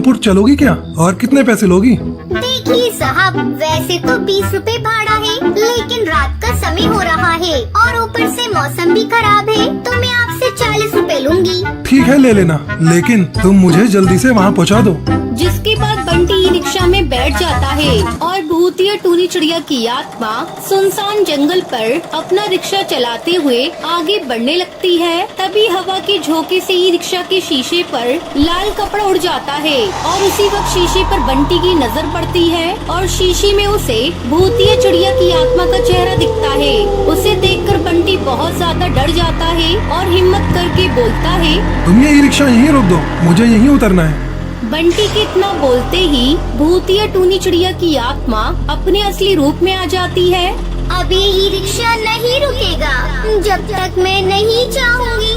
रामपुर चलोगी क्या? और कितने पैसे लोगी? देखिए साहब, वैसे तो 20 रुपए भाड़ा है, लेकिन रात का समय हो रहा है और ऊपर से मौसम भी खराब है, तो मैं आपसे 40 रुपए लूंगी। ठीक है, ले लेना, लेकिन तुम मुझे जल्दी से वहाँ पहुँचा दो। जिसके बाद बंटी ई रिक्शा में बैठ जाता है और भूतिया टूनी चिड़िया की आत्मा सुनसान जंगल पर अपना रिक्शा चलाते हुए आगे बढ़ने लगती है। तभी हवा के झोंके से ई रिक्शा के शीशे पर लाल कपड़ा उड़ जाता है और उसी वक्त शीशे पर बंटी की नजर पड़ती है और शीशे में उसे भूतिया चिड़िया की आत्मा का चेहरा दिखता है। उसे देखकर बंटी बहुत ज्यादा डर जाता है और हिम्मत करके बोलता है, तुम ये ई रिक्शा यहीं रोक दो, मुझे यहीं उतरना है। बंटी के इतना बोलते ही भूतिया टूनी चिड़िया की आत्मा अपने असली रूप में आ जाती है। अभी ये रिक्शा नहीं रुकेगा जब तक मैं नहीं चाहूँगी।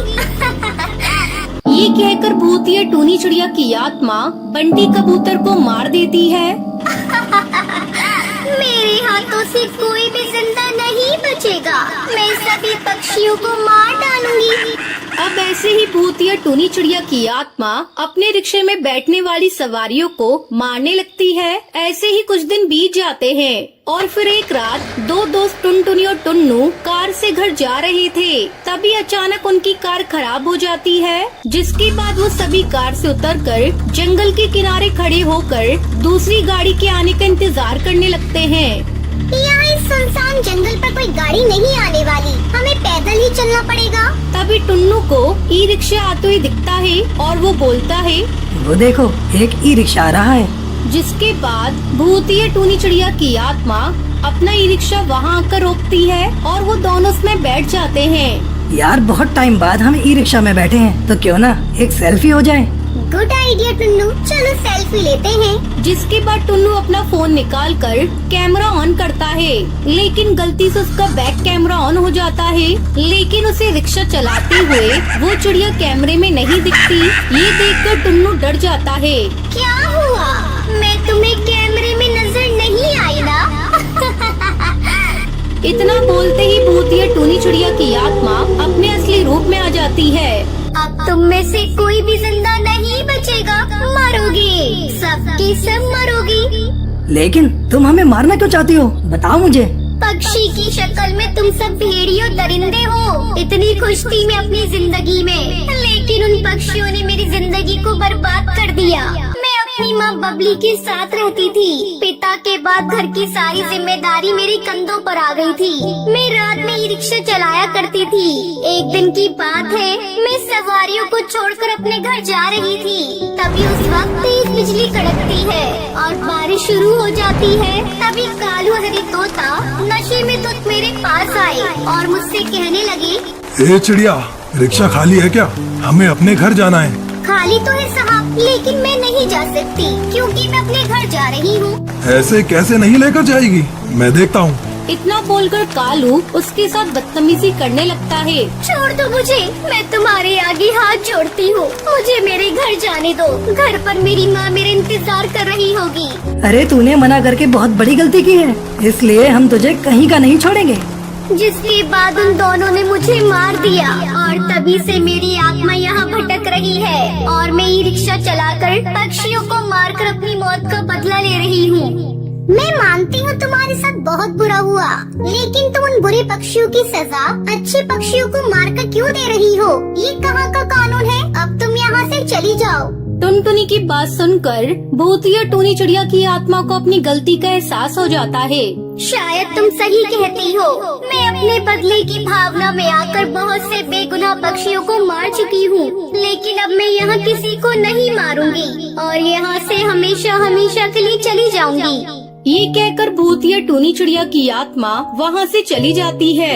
ये कहकर भूतिया टूनी चिड़िया की आत्मा बंटी कबूतर को मार देती है। मेरे हाथों से कोई भी जिंदा नहीं बचेगा, मैं सभी पक्षियों को मार डालूंगी। अब ऐसे ही भूतिया टूनी चिड़िया की आत्मा अपने रिक्शे में बैठने वाली सवारियों को मारने लगती है। ऐसे ही कुछ दिन बीत जाते हैं और फिर एक रात दो दोस्त टुनटुनी और टुन्नू कार से घर जा रहे थे। तभी अचानक उनकी कार खराब हो जाती है, जिसके बाद वो सभी कार से उतरकर जंगल के किनारे खड़े होकर दूसरी गाड़ी के आने का इंतजार करने लगते हैं। यहाँ इस सुनसान जंगल पर कोई गाड़ी नहीं आने वाली, हमें पैदल ही चलना पड़ेगा। तभी टुन्नू को ई रिक्शा आते हुए दिखता है और वो बोलता है, वो देखो, एक ई रिक्शा आ रहा है। जिसके बाद भूतिया टूनी चिड़िया की आत्मा अपना ई रिक्शा वहाँ आकर रोकती है और वो दोनों उसमें बैठ जाते हैं। यार, बहुत टाइम बाद हम ई रिक्शा में बैठे हैं, तो क्यों ना एक सेल्फी हो जाए। गुड आइडिया टुन्नू, चलो सेल्फी लेते हैं। जिसके बाद टुन्नू अपना फोन निकालकर कैमरा ऑन करता है, लेकिन गलती से उसका बैक कैमरा ऑन हो जाता है। लेकिन उसे रिक्शा चलाते हुए वो चिड़िया कैमरे में नहीं दिखती। ये देखकर टुन्नू डर जाता है। क्या हुआ? मैं तुम्हें कैमरे में नजर नहीं आई ना? इतना बोलते ही भूतिया टूनी चिड़िया की आत्मा अपने असली रूप में आ जाती है। अब तुम में से कोई भी जिंदा नहीं बचेगा, मरोगे, सबकी सब मरोगी। लेकिन तुम हमें मारना क्यों चाहती हो, बताओ मुझे। पक्षी की शक्ल में तुम सब भेड़ियों दरिंदे हो। इतनी खुश थी मैं अपनी जिंदगी में, लेकिन उन पक्षियों ने मेरी जिंदगी को बर्बाद कर दिया। मैं अपनी माँ बबली के साथ रहती थी। पिता के बाद घर की सारी जिम्मेदारी मेरे कंधों पर आ गई थी। मैं रात में ई रिक्शा चलाया करती थी। एक दिन की बात है, मैं सवारियों को छोड़कर अपने घर जा रही थी। तभी उस वक्त तेज बिजली कड़कती है और बारिश शुरू हो जाती है। तभी कालू हरी तोता नशे में तो मेरे पास आए और मुझसे कहने लगे, ए चिड़िया, रिक्शा खाली है क्या? हमें अपने घर जाना है। खाली तो है साहब, लेकिन मैं नहीं जा सकती क्योंकि मैं अपने घर जा रही हूँ। ऐसे कैसे नहीं लेकर जाएगी, मैं देखता हूँ। इतना बोलकर कालू उसके साथ बदतमीजी करने लगता है। छोड़ दो मुझे, मैं तुम्हारे आगे हाथ जोड़ती हूँ, मुझे मेरे घर जाने दो। घर पर मेरी माँ मेरे इंतजार कर रही होगी। अरे, तूने मना करके बहुत बड़ी गलती की है, इसलिए हम तुझे कहीं का नहीं छोड़ेंगे। जिसके बाद उन दोनों ने मुझे मार दिया और तभी से मेरी आत्मा यहाँ भटक रही है और मैं ई रिक्शा चलाकर पक्षियों को मारकर अपनी मौत का बदला ले रही हूँ। मैं मानती हूँ तुम्हारे साथ बहुत बुरा हुआ, लेकिन तुम उन बुरे पक्षियों की सजा अच्छे पक्षियों को मारकर क्यों दे रही हो? ये कहाँ का कानून है? अब तुम यहाँ से चली जाओ। टुनटुनी की बात सुनकर भूतिया टूनी चिड़िया की आत्मा को अपनी गलती का एहसास हो जाता है। शायद तुम सही कहती हो, मैं अपने बदले की भावना में आकर बहुत से बेगुनाह पक्षियों को मार चुकी हूँ, लेकिन अब मैं यहाँ किसी को नहीं मारूंगी और यहाँ से हमेशा हमेशा के लिए चली जाऊंगी। ये कहकर भूतिया टूनी चिड़िया की आत्मा वहाँ से चली जाती है।